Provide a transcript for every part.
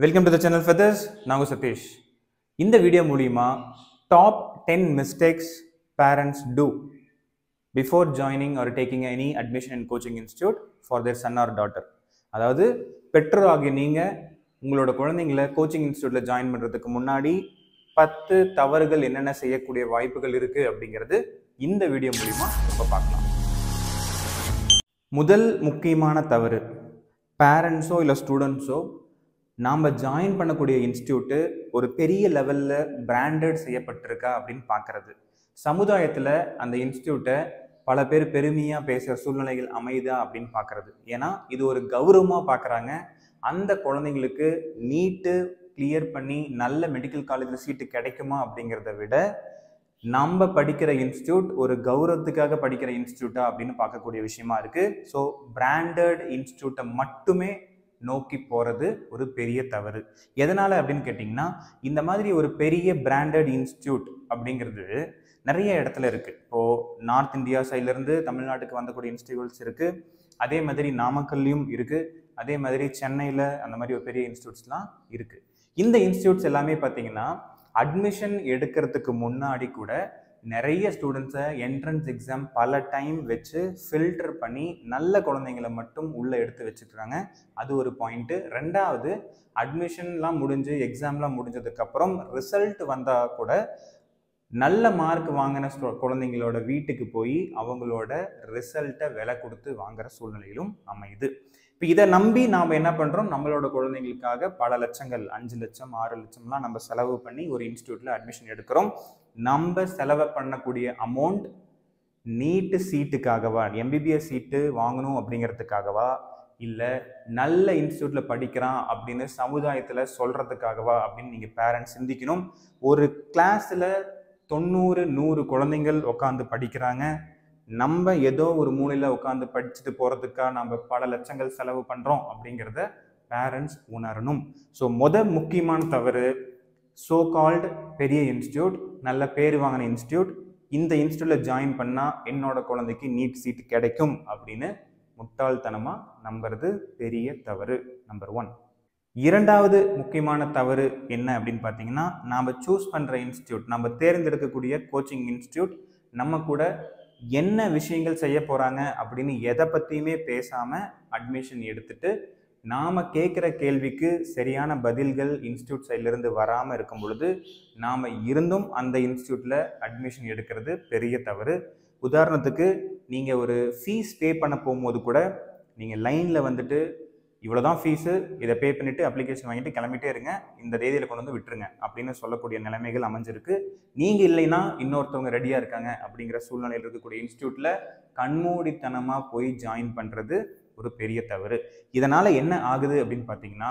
Welcome to the channel Feathers. நான் சதீஷ். இந்த video மூலிமா top 10 mistakes parents do before joining or taking any admission in coaching institute for their son or daughter. அதாவது பெற்றோர் ஆகிய நீங்கள் உங்களோட குழந்தைங்களை கோச்சிங் இன்ஸ்டியூட்டில் ஜாயின் பண்ணுறதுக்கு முன்னாடி 10 தவறுகள் என்னென்ன செய்யக்கூடிய வாய்ப்புகள் இருக்குது அப்படிங்கிறது இந்த வீடியோ மூலிமா இப்போ பார்க்கலாம். முதல் முக்கியமான தவறு, பேரண்ட்ஸோ இல்லை ஸ்டூடெண்ட்ஸோ நாம் ஜாயின் பண்ணக்கூடிய இன்ஸ்டியூட்டு ஒரு பெரிய லெவலில் பிராண்டட் செய்யப்பட்டிருக்கா அப்படின்னு பார்க்குறது. சமுதாயத்தில் அந்த இன்ஸ்டியூட்டை பல பேர் பெருமையாக பேசுகிற சூழ்நிலைகள் அமையுதா அப்படின்னு பார்க்குறது. ஏன்னா இது ஒரு கௌரவமாக பார்க்குறாங்க. அந்த குழந்தைங்களுக்கு நீட்டு கிளியர் பண்ணி நல்ல மெடிக்கல் காலேஜில் சீட்டு கிடைக்குமா அப்படிங்கிறத விட நம்ம படிக்கிற இன்ஸ்டியூட் ஒரு கௌரவத்துக்காக படிக்கிற இன்ஸ்டியூட்டா அப்படின்னு பார்க்கக்கூடிய விஷயமா இருக்குது. ஸோ பிராண்டட் இன்ஸ்டியூட்டை மட்டுமே நோக்கி போகிறது ஒரு பெரிய தவறு. எதனால் அப்படின்னு கேட்டிங்கன்னா, இந்த மாதிரி ஒரு பெரிய பிராண்டட் இன்ஸ்டியூட் அப்படிங்கிறது நிறைய இடத்துல இருக்குது. இப்போது நார்த் இந்தியா சைட்லேருந்து தமிழ்நாட்டுக்கு வந்தக்கூடிய இன்ஸ்டியூட்ஸ் இருக்குது. அதே மாதிரி நாமக்கல்லையும் இருக்குது. அதே மாதிரி சென்னையில் அந்த மாதிரி ஒரு பெரிய இன்ஸ்டியூட்ஸ்லாம் இருக்குது. இந்த இன்ஸ்டியூட்ஸ் எல்லாமே பார்த்திங்கன்னா அட்மிஷன் எடுக்கிறதுக்கு முன்னாடி கூட நிறைய ஸ்டூடெண்ட்ஸை என்ட்ரன்ஸ் எக்ஸாம் பல டைம் வச்சு ஃபில்டர் பண்ணி நல்ல குழந்தைங்களை மட்டும் உள்ளே எடுத்து வச்சுக்கிறாங்க. அது ஒரு பாயிண்ட்டு. ரெண்டாவது, அட்மிஷன்லாம் முடிஞ்சு எக்ஸாம்லாம் முடிஞ்சதுக்கப்புறம் ரிசல்ட் வந்தால் கூட நல்ல மார்க் வாங்கின குழந்தைங்களோட வீட்டுக்கு போய் அவங்களோட ரிசல்ட்டை விலை கொடுத்து வாங்குகிற சூழ்நிலையிலும் அமையுது. இப்போ இதை நம்பி நாம் என்ன பண்ணுறோம், நம்மளோட குழந்தைங்களுக்காக பல லட்சங்கள் 5 லட்சம் 6 லட்சம்லாம் நம்ம செலவு பண்ணி ஒரு இன்ஸ்டியூட்டில் அட்மிஷன் எடுக்கிறோம். நம்ம செலவு பண்ணக்கூடிய அமௌண்ட் நீட்டு சீட்டுக்காகவா, எம்பிபிஎஸ் சீட்டு வாங்கணும் அப்படிங்கிறதுக்காகவா, இல்லை நல்ல இன்ஸ்டியூட்டில் படிக்கிறான் அப்படின்னு சமுதாயத்தில் சொல்கிறதுக்காகவா அப்படின்னு நீங்கள் பேரண்ட்ஸ் சிந்திக்கணும். ஒரு கிளாஸில் 90-100 குழந்தைங்கள் உட்காந்து படிக்கிறாங்க. நம்ம ஏதோ ஒரு மூலையில் உட்காந்து படிச்சுட்டு போகிறதுக்காக நம்ம பல லட்சங்கள் செலவு பண்ணுறோம் அப்படிங்கிறத பேரண்ட்ஸ் உணரணும். ஸோ முக்கியமான தவறு, ஸோ கால்டு பெரிய இன்ஸ்டியூட், நல்ல பேர் வாங்கின இன்ஸ்டியூட், இந்த இன்ஸ்டியூட்டில் ஜாயின் பண்ணால் என்னோட குழந்தைக்கு நீட் சீட் கிடைக்கும் அப்படின்னு முட்டாள்தனமாக நம்புறது பெரிய தவறு. நம்பர் 1. இரண்டாவது முக்கியமான தவறு என்ன அப்படின்னு பார்த்தீங்கன்னா, நாம் சூஸ் பண்ணுற இன்ஸ்டியூட், நம்ம தேர்ந்தெடுக்கக்கூடிய கோச்சிங் இன்ஸ்டியூட் நம்ம கூட என்ன விஷயங்கள் செய்ய போகிறாங்க அப்படின்னு எதை பற்றியுமே பேசாமல் அட்மிஷன் எடுத்துட்டு நாம் கேட்குற கேள்விக்கு சரியான பதில்கள் இன்ஸ்டியூட் சைட்லேருந்து வராமல் இருக்கும் பொழுது நாம் இருந்தும் அந்த இன்ஸ்டியூட்டில் அட்மிஷன் எடுக்கிறது பெரிய தவறு. உதாரணத்துக்கு, நீங்கள் ஒரு ஃபீஸ் பே பண்ண போகும்போது கூட நீங்கள் லைனில் வந்துட்டு இவ்வளோ தான் ஃபீஸு, இதை பே பண்ணிவிட்டு அப்ளிகேஷன் வாங்கிட்டு கிளம்பிட்டே இருங்க, இந்த தேதியில் கொண்டு வந்து விட்டுருங்க அப்படின்னு சொல்லக்கூடிய நிலைமைகள் அமைஞ்சிருக்கு. நீங்கள் இல்லைன்னா இன்னொருத்தவங்க ரெடியாக இருக்காங்க அப்படிங்கிற சூழ்நிலையில் இருக்கக்கூடிய இன்ஸ்டியூட்டில் கண்மூடித்தனமாக போய் ஜாயின் பண்ணுறது ஒரு பெரிய தவறு. இதனால் என்ன ஆகுது அப்படின்னு பார்த்தீங்கன்னா,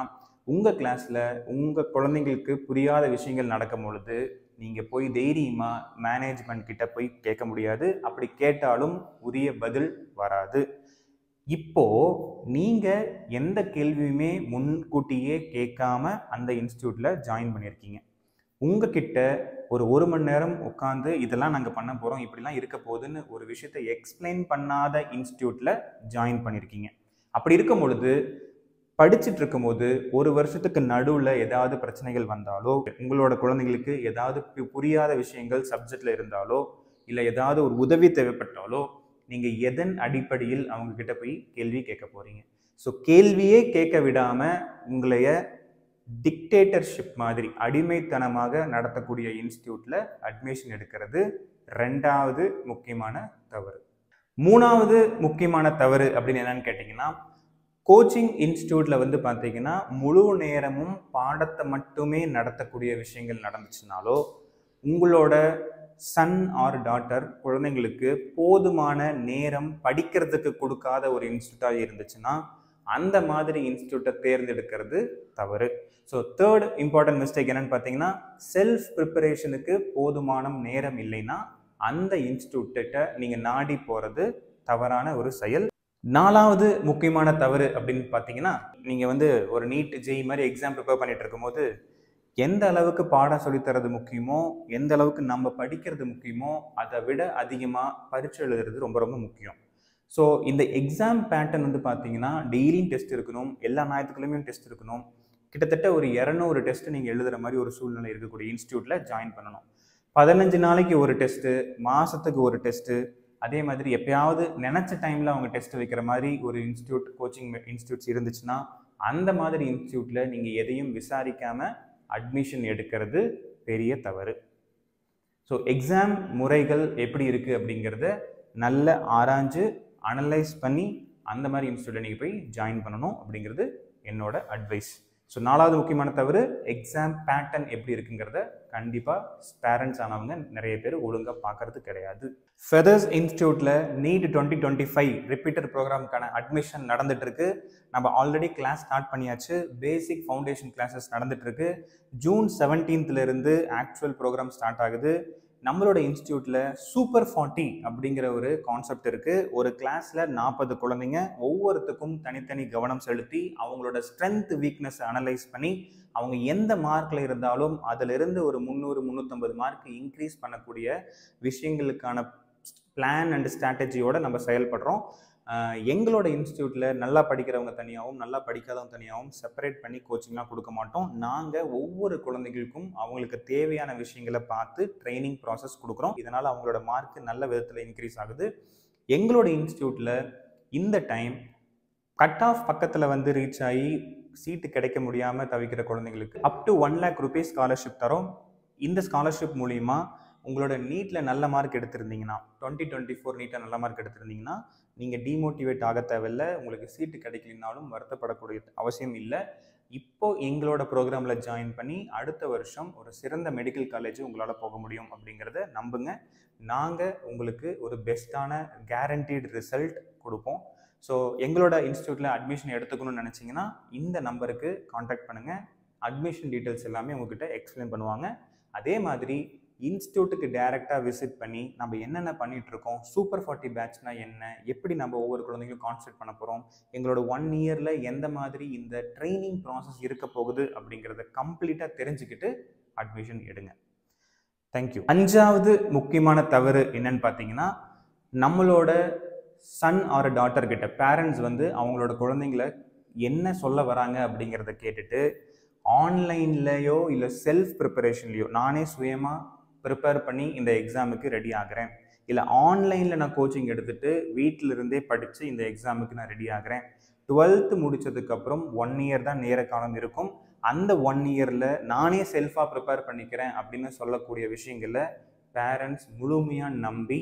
உங்கள் கிளாஸில் உங்கள் குழந்தைங்களுக்கு புரியாத விஷயங்கள் நடக்கும் பொழுது நீங்கள் போய் தைரியமாக மேனேஜ்மெண்ட் கிட்ட போய் கேட்க முடியாது. அப்படி கேட்டாலும் உரிய பதில் வராது. இப்போ நீங்கள் எந்த கேள்வியுமே முன்கூட்டியே கேட்காம அந்த இன்ஸ்டியூட்டில் ஜாயின் பண்ணியிருக்கீங்க. உங்ககிட்ட ஒரு மணி நேரம் உட்காந்து இதெல்லாம் நாங்கள் பண்ண போகிறோம், இப்படிலாம் இருக்க போகுதுன்னு ஒரு விஷயத்தை எக்ஸ்பிளைன் பண்ணாத இன்ஸ்டியூட்டில் ஜாயின் பண்ணியிருக்கீங்க. அப்படி இருக்கும் பொழுது படிச்சுட்டு இருக்கும்போது ஒரு வருஷத்துக்கு நடுவில் ஏதாவது பிரச்சனைகள் வந்தாலோ, உங்களோட குழந்தைங்களுக்கு ஏதாவது புரியாத விஷயங்கள் சப்ஜெக்டில் இருந்தாலோ, இல்லை ஏதாவது ஒரு உதவி தேவைப்பட்டாலோ நீங்கள் எதன் அடிப்படையில் அவங்கக்கிட்ட போய் கேள்வி கேட்க போகிறீங்க? ஸோ கேள்வியே கேட்க விடாமல் உங்களைய டிக்டேட்டர்ஷிப் மாதிரி அடிமைத்தனமாக நடத்தக்கூடிய இன்ஸ்டியூட்டில் அட்மிஷன் எடுக்கிறது ரெண்டாவது முக்கியமான தவறு. மூணாவது முக்கியமான தவறு அப்படின்னு என்னன்னு கேட்டிங்கன்னா, கோச்சிங் இன்ஸ்டியூட்டில் வந்து பார்த்தீங்கன்னா முழு நேரமும் பாடத்தை மட்டுமே நடத்தக்கூடிய விஷயங்கள் நடந்துச்சுனாலோ, உங்களோட சன் ஆர் டாட்டர் குழந்தைங்களுக்கு போதுமான நேரம் படிக்கிறதுக்கு கொடுக்காத ஒரு இன்ஸ்டியூட்டாக இருந்துச்சுன்னா அந்த மாதிரி இன்ஸ்டியூட்டை தேர்ந்தெடுக்கிறது தவறு. ஸோ தேர்ட் இம்பார்ட்டன்ட் மிஸ்டேக் என்னன்னு பார்த்தீங்கன்னா, செல்ஃப் ப்ரிப்பரேஷனுக்கு போதுமான நேரம் இல்லைன்னா அந்த இன்ஸ்டியூட்டை நீங்கள் நாடி போகிறது தவறான ஒரு செயல். நாலாவது முக்கியமான தவறு அப்படின்னு பார்த்தீங்கன்னா, நீங்கள் வந்து ஒரு நீட் ஜெய் மாதிரி எக்ஸாம் ப்ரிப்பேர் பண்ணிட்டு இருக்கும்போது எந்த அளவுக்கு பாடம் சொல்லித்தரது முக்கியமோ, எந்த அளவுக்கு நம்ம படிக்கிறது முக்கியமோ, அதை விட அதிகமாக பரீட்சை எழுதுறது ரொம்ப ரொம்ப முக்கியம். ஸோ இந்த எக்ஸாம் பேட்டர்ன் வந்து பார்த்தீங்கன்னா டெய்லியும் டெஸ்ட் இருக்கணும், எல்லா ஞாயிற்றுக்கிழமையும் டெஸ்ட் இருக்கணும். கிட்டத்தட்ட ஒரு 200 டெஸ்ட் நீங்கள் எழுதுகிற மாதிரி ஒரு சூழ்நிலை இருக்கக்கூடிய இன்ஸ்டியூட்டில் ஜாயின் பண்ணணும். 15 நாளைக்கு ஒரு டெஸ்ட்டு, மாதத்துக்கு ஒரு டெஸ்ட்டு, அதே மாதிரி எப்பயாவது நினச்ச டைமில் அவங்க டெஸ்ட் வைக்கிற மாதிரி ஒரு கோச்சிங் இன்ஸ்டியூட்ஸ் இருந்துச்சுன்னா அந்த மாதிரி இன்ஸ்டியூட்டில் நீங்கள் எதையும் விசாரிக்காமல் அட்மிஷன் எடுக்கிறது பெரிய தவறு. ஸோ எக்ஸாம் முறைகள் எப்படி இருக்குது அப்படிங்கிறத நல்ல ஆராய்ஞ்சு அனலைஸ் பண்ணி அந்த மாதிரி இன்ஸ்டியூட்டில் நீங்கள் போய் ஜாயின் பண்ணணும் அப்படிங்கிறது என்னோட அட்வைஸ். ஸோ 4வது முக்கியமான தவறு, எக்ஸாம் பேட்டர்ன் எப்படி இருக்குங்கிறத கண்டிப்பாக பேரண்ட்ஸ் ஆனவங்க நிறைய பேர் ஒழுங்காக பார்க்கறது கிடையாது. ஃபெதர்ஸ் இன்ஸ்டியூட்டில் நீட் 2025 ரிப்பீட்டர் ப்ரோக்ராமுக்கான அட்மிஷன் நடந்துட்டு இருக்கு. நம்ம ஆல்ரெடி கிளாஸ் ஸ்டார்ட் பண்ணியாச்சு. பேசிக் ஃபவுண்டேஷன் கிளாஸஸ் நடந்துட்டு இருக்கு. ஜூன் 17th இருந்து ஆக்சுவல் ப்ரோக்ராம் ஸ்டார்ட் ஆகுது. நம்மளோட இன்ஸ்டியூட்டில் சூப்பர் 40 அப்படிங்கிற ஒரு கான்செப்ட் இருக்குது. ஒரு கிளாஸில் 40 குழந்தைங்க, ஒவ்வொருத்துக்கும் தனித்தனி கவனம் செலுத்தி அவங்களோட ஸ்ட்ரென்த் வீக்னஸ் அனலைஸ் பண்ணி அவங்க எந்த மார்க்கில் இருந்தாலும் அதிலிருந்து ஒரு 300-350 மார்க் இன்க்ரீஸ் பண்ணக்கூடிய விஷயங்களுக்கான பிளான் அண்ட் ஸ்ட்ராட்டஜியோடு நம்ம செயல்படுறோம். எங்களோட இன்ஸ்டியூட்டில் நல்லா படிக்கிறவங்க தனியாகவும் நல்லா படிக்காதவங்க தனியாகவும் செப்பரேட் பண்ணி கோச்சிங்லாம் கொடுக்க மாட்டோம். நாங்கள் ஒவ்வொரு குழந்தைகளுக்கும் அவங்களுக்கு தேவையான விஷயங்களை பார்த்து ட்ரைனிங் ப்ராசஸ் கொடுக்குறோம். இதனால் அவங்களோட மார்க் நல்ல விதத்தில் இன்க்ரீஸ் ஆகுது. எங்களோட இன்ஸ்டியூட்டில் இந்த டைம் கட் ஆஃப் பக்கத்தில் வந்து ரீச் ஆகி சீட்டு கிடைக்க முடியாமல் தவிக்கிற குழந்தைங்களுக்கு up to 1 lakh rupees scholarship தரோம். இந்த ஸ்காலர்ஷிப் மூலிமா உங்களோட நீட்டில் நல்ல மார்க் எடுத்திருந்தீங்கன்னா, 2024 நீட்டில் நல்ல மார்க் எடுத்திருந்தீங்கன்னா நீங்கள் டிமோட்டிவேட் ஆக தேவையில்லை. உங்களுக்கு சீட்டு கிடைக்கலனாலும் வருத்தப்படக்கூடிய அவசியம் இல்லை. இப்போ எங்களோட ப்ரோக்ராமில் ஜாயின் பண்ணி அடுத்த வருஷம் ஒரு சிறந்த மெடிக்கல் காலேஜ் உங்களால் போக முடியும் அப்படிங்கிறத நம்புங்க. நாங்கள் உங்களுக்கு ஒரு பெஸ்ட்டான கேரண்டீடு ரிசல்ட் கொடுப்போம். ஸோ எங்களோட இன்ஸ்டியூட்டில் அட்மிஷன் எடுத்துக்கணும்னு நினச்சிங்கன்னா இந்த நம்பருக்கு காண்டாக்ட் பண்ணுங்கள். அட்மிஷன் டீட்டெயில்ஸ் எல்லாமே உங்ககிட்ட எக்ஸ்பிளைன் பண்ணுவாங்க. அதே மாதிரி இன்ஸ்டியூட்டுக்கு டைரெக்டாக விசிட் பண்ணி நம்ம என்னென்ன பண்ணிகிட்ருக்கோம், சூப்பர் 40 பேட்ச்னா என்ன, எப்படி நம்ம ஒவ்வொரு குழந்தைங்களும் கான்சென்ட்ரேட் பண்ண போகிறோம், எங்களோட 1 இயரில் எந்த மாதிரி இந்த ட்ரைனிங் ப்ராசஸ் இருக்க போகுது அப்படிங்கிறத கம்ப்ளீட்டாக தெரிஞ்சுக்கிட்டு அட்மிஷன் எடுங்க. தேங்க்யூ. 5வது முக்கியமான தவறு என்னன்னு பார்த்தீங்கன்னா, நம்மளோட சன் ஆர் டாட்டர் கிட்ட பேரண்ட்ஸ் வந்து அவங்களோட குழந்தைங்களை என்ன சொல்ல வராங்க அப்படிங்கிறத கேட்டுட்டு ஆன்லைன்லேயோ இல்லை செல்ஃப் ப்ரிப்பரேஷன்லையோ நானே சுயமாக ப்ரிப்பேர் பண்ணி இந்த எக்ஸாமுக்கு ரெடி ஆகிறேன், இல்லை ஆன்லைனில் நான் கோச்சிங் எடுத்துகிட்டு வீட்டில் இருந்தே படித்து இந்த எக்ஸாமுக்கு நான் ரெடி ஆகிறேன், 12th முடித்ததுக்கப்புறம் 1 year தான் நேர காலம் இருக்கும், அந்த 1 yearல் நானே செல்ஃபாக ப்ரிப்பேர் பண்ணிக்கிறேன் அப்படின்னு சொல்லக்கூடிய விஷயங்களில் பேரண்ட்ஸ் முழுமையாக நம்பி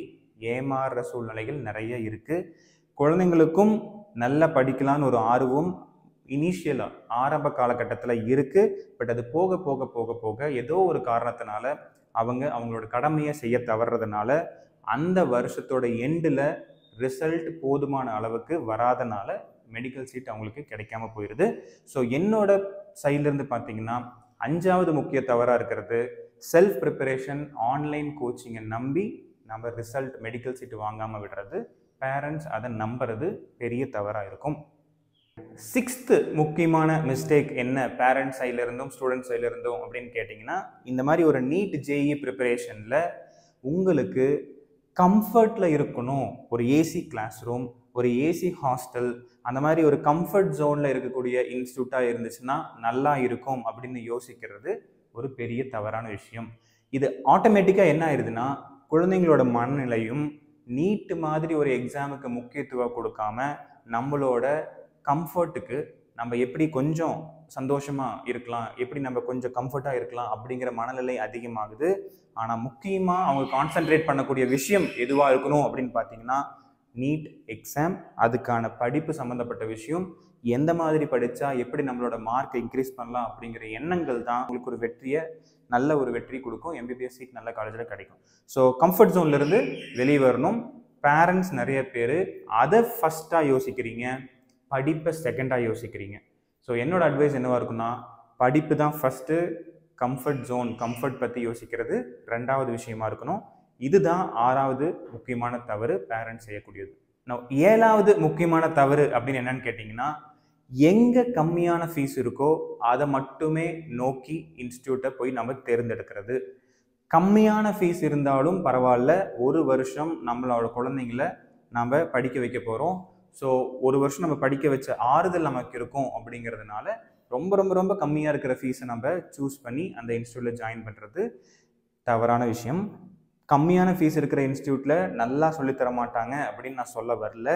ஏமாறுற சூழ்நிலைகள் நிறைய இருக்குது. குழந்தைங்களுக்கும் நல்லா படிக்கலான்னு ஒரு ஆர்வம் இனிஷியலாக ஆரம்ப காலகட்டத்தில் இருக்குது. பட் அது போக போக போக போக ஏதோ ஒரு காரணத்தினால அவங்களோட கடமையை செய்ய தவறுறதுனால அந்த வருஷத்தோட எண்டில் ரிசல்ட் போதுமான அளவுக்கு வராதனால மெடிக்கல் சீட் அவங்களுக்கு கிடைக்காம போயிடுது. ஸோ என்னோட சைட்லேருந்து பார்த்தீங்கன்னா 5வது முக்கிய தவறாக இருக்கிறது செல்ஃப் ப்ரிப்பரேஷன், ஆன்லைன் கோச்சிங்கை நம்பி நம்ம ரிசல்ட் மெடிக்கல் சீட்டு வாங்காமல் விடுறது. பேரண்ட்ஸ் அதை நம்புறது பெரிய தவறாக இருக்கும். 6th முக்கியமான மிஸ்டேக் என்ன பேரண்ட்ஸ் சைடில் இருந்தும் ஸ்டூடெண்ட் சைடில் இருந்தும் அப்படின்னு கேட்டிங்கன்னா, இந்த மாதிரி ஒரு நீட் ஜேஇ ப்ரிப்பரேஷனில் உங்களுக்கு கம்ஃபர்ட்டில் இருக்கணும். ஒரு ஏசி கிளாஸ் ரூம், ஒரு ஏசி ஹாஸ்டல், அந்த மாதிரி ஒரு கம்ஃபர்ட் ஜோனில் இருக்கக்கூடிய இன்ஸ்டியூட்டாக இருந்துச்சுன்னா நல்லா இருக்கும் அப்படின்னு யோசிக்கிறது ஒரு பெரிய தவறான விஷயம். இது ஆட்டோமேட்டிக்காக என்ன ஆயிடுதுன்னா, குழந்தைங்களோட மனநிலையும் நீட்டு மாதிரி ஒரு எக்ஸாமுக்கு முக்கியத்துவம் கொடுக்காம நம்மளோட கம்ஃபர்ட்டுக்கு நம்ம எப்படி கொஞ்சம் சந்தோஷமாக இருக்கலாம், எப்படி நம்ம கொஞ்சம் கம்ஃபர்ட்டாக இருக்கலாம் அப்படிங்கிற மனநிலை அதிகமாகுது. ஆனால் முக்கியமாக அவங்க கான்சென்ட்ரேட் பண்ணக்கூடிய விஷயம் எதுவாக இருக்கணும் அப்படின்னு பார்த்தீங்கன்னா, நீட் எக்ஸாம், அதுக்கான படிப்பு சம்மந்தப்பட்ட விஷயம், எந்த மாதிரி படித்தா எப்படி நம்மளோட மார்க்கை இன்க்ரீஸ் பண்ணலாம் அப்படிங்கிற எண்ணங்கள் தான் உங்களுக்கு ஒரு வெற்றியை நல்ல ஒரு வெற்றி கொடுக்கும். எம்பிபிஎஸ் சீட் நல்ல காலேஜில் கிடைக்கும். ஸோ கம்ஃபர்ட் ஜோன்லேருந்து வெளியே வரணும். பேரண்ட்ஸ் நிறைய பேர் அதை ஃபஸ்ட்டாக யோசிக்கிறீங்க, படிப்பை செகண்டாக யோசிக்கிறீங்க. ஸோ என்னோட அட்வைஸ் என்னவாக இருக்குன்னா, படிப்பு தான் ஃபஸ்ட்டு, கம்ஃபர்ட் ஜோன் கம்ஃபர்ட் பற்றி யோசிக்கிறது 2வது விஷயமா இருக்கணும். இதுதான் 6வது முக்கியமான தவறு பேரண்ட்ஸ் செய்யக்கூடியது. நான் 7வது முக்கியமான தவறு அப்படின்னு என்னன்னு கேட்டிங்கன்னா, எங்கே கம்மியான ஃபீஸ் இருக்கோ அதை மட்டுமே நோக்கி இன்ஸ்டியூட்டை போய் நம்ம தேர்ந்தெடுக்கிறது. கம்மியான ஃபீஸ் இருந்தாலும் பரவாயில்ல, ஒரு வருஷம் நம்மளோட குழந்தைங்கள நம்ம படிக்க வைக்க போகிறோம். ஸோ ஒரு வருஷம் நம்ம படிக்க வச்ச ஆறுதல் நமக்கு இருக்கும் அப்படிங்கிறதுனால ரொம்ப ரொம்ப ரொம்ப கம்மியாக இருக்கிற ஃபீஸை நம்ம சூஸ் பண்ணி அந்த இன்ஸ்டியூட்டில் ஜாயின் பண்ணுறது தவறான விஷயம். கம்மியான ஃபீஸ் இருக்கிற இன்ஸ்டியூட்டில் நல்லா சொல்லித்தர மாட்டாங்க அப்படின்னு நான் சொல்ல வரல.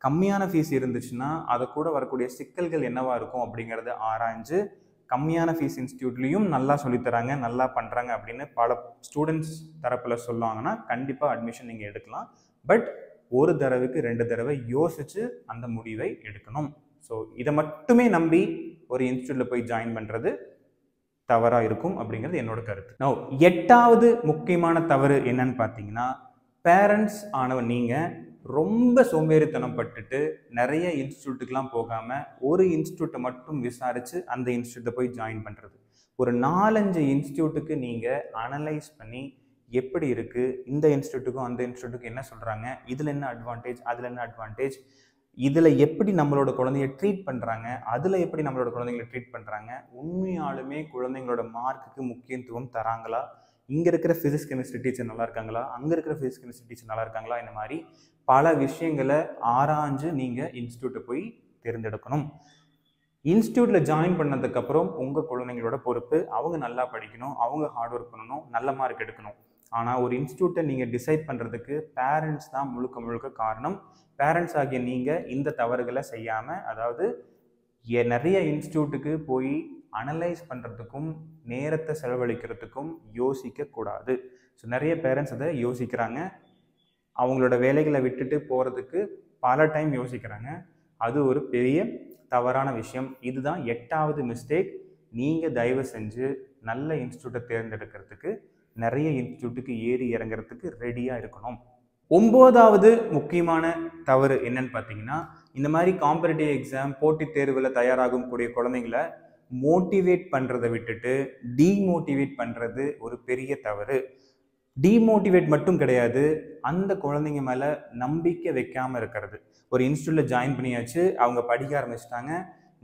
கம்மியான ஃபீஸ் இருந்துச்சுன்னா அதை கூட வரக்கூடிய சிக்கல்கள் என்னவா இருக்கும் அப்படிங்கிறத ஆராய்ஞ்சு கம்மியான ஃபீஸ் இன்ஸ்டியூட்லேயும் நல்லா சொல்லித்தராங்க, நல்லா பண்ணுறாங்க அப்படின்னு பல ஸ்டூடெண்ட்ஸ் தரப்பில் சொல்லுவாங்கன்னா கண்டிப்பாக அட்மிஷன் நீங்கள் எடுக்கலாம். பட் ஒரு தடவைக்கு 2 தடவை யோசித்து அந்த முடிவை எடுக்கணும். ஸோ இதை மட்டுமே நம்பி ஒரு இன்ஸ்டியூட்டில் போய் ஜாயின் பண்ணுறது தவறாக இருக்கும் அப்படிங்கிறது என்னோட கருத்து. நோ 8வது முக்கியமான தவறு என்னன்னு பார்த்தீங்கன்னா, பேரண்ட்ஸ் ஆனவ நீங்கள் ரொம்ப சோம்பேறித்தனம் பட்டுட்டு நிறைய இன்ஸ்டியூட்டுக்கெலாம் போகாமல் ஒரு இன்ஸ்டியூட்டை மட்டும் விசாரித்து அந்த இன்ஸ்டியூட்டை போய் ஜாயின் பண்ணுறது. ஒரு 4-5 இன்ஸ்டியூட்டுக்கு நீங்கள் அனலைஸ் பண்ணி எப்படி இருக்குது, இந்த இன்ஸ்டியூட்டுக்கும் அந்த இன்ஸ்டியூட்டுக்கும் என்ன சொல்கிறாங்க, இதில் என்ன அட்வான்டேஜ், அதில் என்ன அட்வான்டேஜ், இதில் எப்படி நம்மளோட குழந்தைய ட்ரீட் பண்ணுறாங்க, அதில் எப்படி நம்மளோட குழந்தைங்களை ட்ரீட் பண்ணுறாங்க, உண்மையாலுமே குழந்தைங்களோட மார்க்குக்கு முக்கியத்துவம் தராங்களா, இங்கே இருக்கிற ஃபிசிக்ஸ் கெமிஸ்ட்ரி டீச்சர் நல்லா இருக்காங்களா, அங்கே இருக்கிற ஃபிசிக்ஸ் கெமிஸ்ட்ரி டீச்சர் நல்லா இருக்காங்களா, இந்த மாதிரி பல விஷயங்களை ஆராய்ஞ்சு நீங்கள் இன்ஸ்டியூட்டை போய் தேர்ந்தெடுக்கணும். இன்ஸ்டியூட்டில் ஜாயின் பண்ணதுக்கப்புறம் உங்கள் குழந்தைங்களோட பொறுப்பு, அவங்க நல்லா படிக்கணும், அவங்க ஹார்ட் ஒர்க் பண்ணணும், நல்ல மார்க் எடுக்கணும். ஆனால் ஒரு இன்ஸ்டியூட்டை நீங்கள் டிசைட் பண்ணுறதுக்கு பேரண்ட்ஸ் தான் முழுக்க முழுக்க காரணம். பேரண்ட்ஸ் ஆகிய நீங்கள் இந்த தவறுகளை செய்யாமல், அதாவது நிறைய இன்ஸ்டியூட்டுக்கு போய் அனலைஸ் பண்ணுறதுக்கும் நேரத்தை செலவழிக்கிறதுக்கும் யோசிக்கக்கூடாது. ஸோ நிறைய பேரண்ட்ஸ் அதை யோசிக்கிறாங்க, அவங்களோட வேலைகளை விட்டுட்டு போகிறதுக்கு பல டைம் யோசிக்கிறாங்க. அது ஒரு பெரிய தவறான விஷயம். இதுதான் 8வது மிஸ்டேக். நீங்கள் தயவு செஞ்சு நல்ல இன்ஸ்டியூட்டை தேர்ந்தெடுக்கிறதுக்கு நிறைய இன்ஸ்டியூட்டுக்கு ஏறி இறங்குறதுக்கு ரெடியாக இருக்கணும். 9வது முக்கியமான தவறு என்னன்னு பார்த்தீங்கன்னா, இந்த மாதிரி காம்படிட்டிவ் எக்ஸாம் போட்டித் தேர்வில் தயாராகும் கூடிய குழந்தைங்களை மோட்டிவேட் பண்ணுறதை விட்டுட்டு டீமோட்டிவேட் பண்ணுறது ஒரு பெரிய தவறு. டீமோட்டிவேட் மட்டும் கிடையாது, அந்த குழந்தைங்க மேலே நம்பிக்கை வைக்காமல் இருக்கிறது. ஒரு இன்ஸ்டியூட்டில் ஜாயின் பண்ணியாச்சு, அவங்க படிக்க ஆரம்பிச்சிட்டாங்க,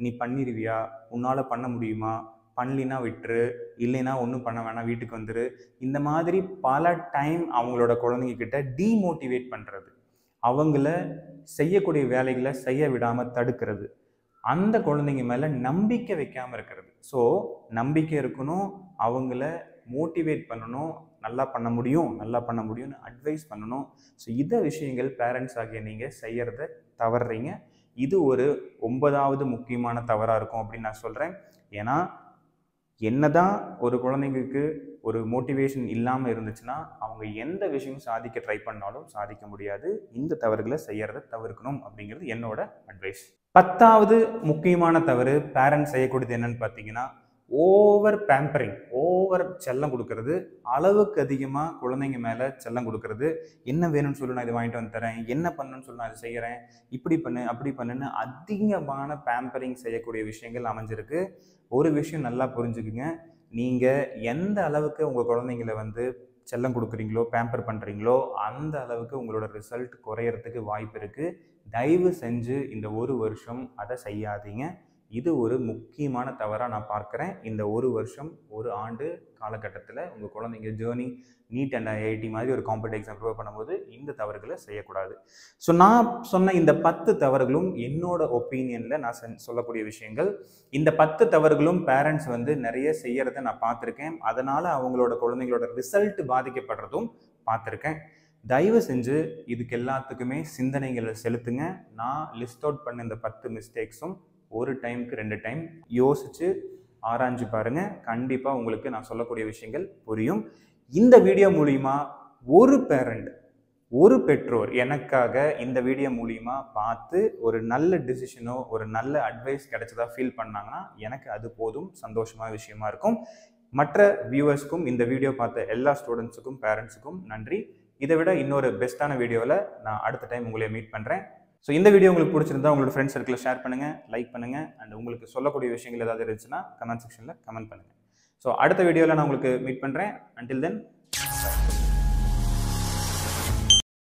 நீ பண்ணிடுவியா, உன்னால் பண்ண முடியுமா, பண்ணலினா விட்டுரு, இல்லைன்னா ஒன்றும் பண்ண வேணாம், வீட்டுக்கு வந்துரு, இந்த மாதிரி பல டைம் அவங்களோட குழந்தைங்க கிட்ட டீமோட்டிவேட் பண்ணுறது, அவங்கள செய்யக்கூடிய வேலைகளை செய்ய விடாமல் தடுக்கிறது, அந்த குழந்தைங்க மேலே நம்பிக்கை வைக்காமல் இருக்கிறது. ஸோ நம்பிக்கை இருக்கணும், அவங்கள மோட்டிவேட் பண்ணணும், நல்லா பண்ண முடியும், நல்லா பண்ண முடியும்னு அட்வைஸ் பண்ணணும். ஸோ இந்த விஷயங்கள் பேரண்ட்ஸ் ஆகிய நீங்கள் செய்கிறத தவறுறீங்க. இது ஒரு 9வது முக்கியமான தவறாக இருக்கும் அப்படின்னு நான் சொல்கிறேன். ஏன்னா என்னதான் ஒரு குழந்தைங்களுக்கு ஒரு மோட்டிவேஷன் இல்லாமல் இருந்துச்சுன்னா அவங்க எந்த விஷயம் சாதிக்க ட்ரை பண்ணாலும் சாதிக்க முடியாது. இந்த தவறுகளை செய்யறதை தவிர்க்கணும் அப்படிங்கிறது என்னோட அட்வைஸ். 10வது முக்கியமான தவறு பேரண்ட்ஸ் செய்யக்கூடியது என்னன்னு பார்த்தீங்கன்னா, ஓவர் பேம்பரிங், ஓவர் செல்லம் கொடுக்கறது, அளவுக்கு அதிகமாக குழந்தைங்க மேலே செல்லம் கொடுக்கறது. என்ன வேணும்னு சொல்லி நான் இதை வாங்கிட்டு வந்து தரேன், என்ன பண்ணணும்னு சொல்லி நான் இதை செய்கிறேன், இப்படி பண்ணு அப்படி பண்ணுன்னு அதிகமான பேம்பரிங் செய்யக்கூடிய விஷயங்கள் அமைஞ்சிருக்கு. ஒரு விஷயம் நல்லா புரிஞ்சுக்குங்க, நீங்கள் எந்த அளவுக்கு உங்கள் குழந்தைங்களை வந்து செல்லம் கொடுக்குறீங்களோ, பேம்பர் பண்ணுறீங்களோ, அந்த அளவுக்கு உங்களோட ரிசல்ட் குறையறதுக்கு வாய்ப்பு இருக்குது. தயவு செஞ்சு இந்த 1 வருஷம் அதை செய்யாதீங்க. இது ஒரு முக்கியமான தவறாக நான் பார்க்குறேன். இந்த 1 வருஷம் 1 ஆண்டு காலகட்டத்தில் உங்கள் குழந்தைங்க ஜேர்னி நீட் அண்ட் ஐஐடி மாதிரி ஒரு காம்படிட்டிவ் எக்ஸாம் ப்ரிப்பேர் பண்ணும்போது இந்த தவறுகளை செய்யக்கூடாது. ஸோ நான் சொன்ன இந்த 10 தவறுகளும் என்னோட ஒப்பீனியனில் நான் சொல்லக்கூடிய விஷயங்கள். இந்த 10 தவறுகளும் பேரண்ட்ஸ் வந்து நிறைய செய்யறதை நான் பார்த்துருக்கேன். அதனால் அவங்களோட குழந்தைங்களோட ரிசல்ட் பாதிக்கப்படுறதும் பார்த்துருக்கேன். தயவு செஞ்சு இதுக்கு எல்லாத்துக்குமே சிந்தனைகளை செலுத்துங்க. நான் லிஸ்ட் அவுட் பண்ண இந்த 10 மிஸ்டேக்ஸும் ஒரு டைமுக்கு 2 டைம் யோசிச்சு ஆராய்ஞ்சு பாருங்க. கண்டிப்பா உங்களுக்கு நான் சொல்லக்கூடிய விஷயங்கள் புரியும். இந்த வீடியோ மூலியமா ஒரு பேரண்ட், ஒரு பெற்றோர் எனக்காக இந்த வீடியோ மூலியமா பார்த்து ஒரு நல்ல டிசிஷனோ ஒரு நல்ல அட்வைஸ் கிடைச்சதா ஃபீல் பண்ணாங்கன்னா எனக்கு அது போதும், சந்தோஷமான விஷயமா இருக்கும். மற்ற வியூவர்ஸ்க்கும் இந்த வீடியோ பார்த்த எல்லா ஸ்டூடெண்ட்ஸுக்கும் பேரண்ட்ஸுக்கும் நன்றி. இதை விட இன்னொரு பெஸ்ட்டான வீடியோவில் நான் அடுத்த டைம் உங்களை மீட் பண்ணுறேன். ஸோ இந்த வீடியோ உங்களுக்கு பிடிச்சிருந்தா உங்களோட ஃப்ரெண்ட்ஸ் சர்க்கிளில் ஷேர் பண்ணுங்கள், லைக் பண்ணுங்கள். அண்ட் உங்களுக்கு சொல்லக்கூடிய விஷயங்கள் ஏதாவது இருந்துச்சுன்னா கமெண்ட் செக்ஷனில் கமெண்ட் பண்ணுங்கள். ஸோ அடுத்த வீடியோவில் நான் உங்களுக்கு மீட் பண்ணுறேன். Until then.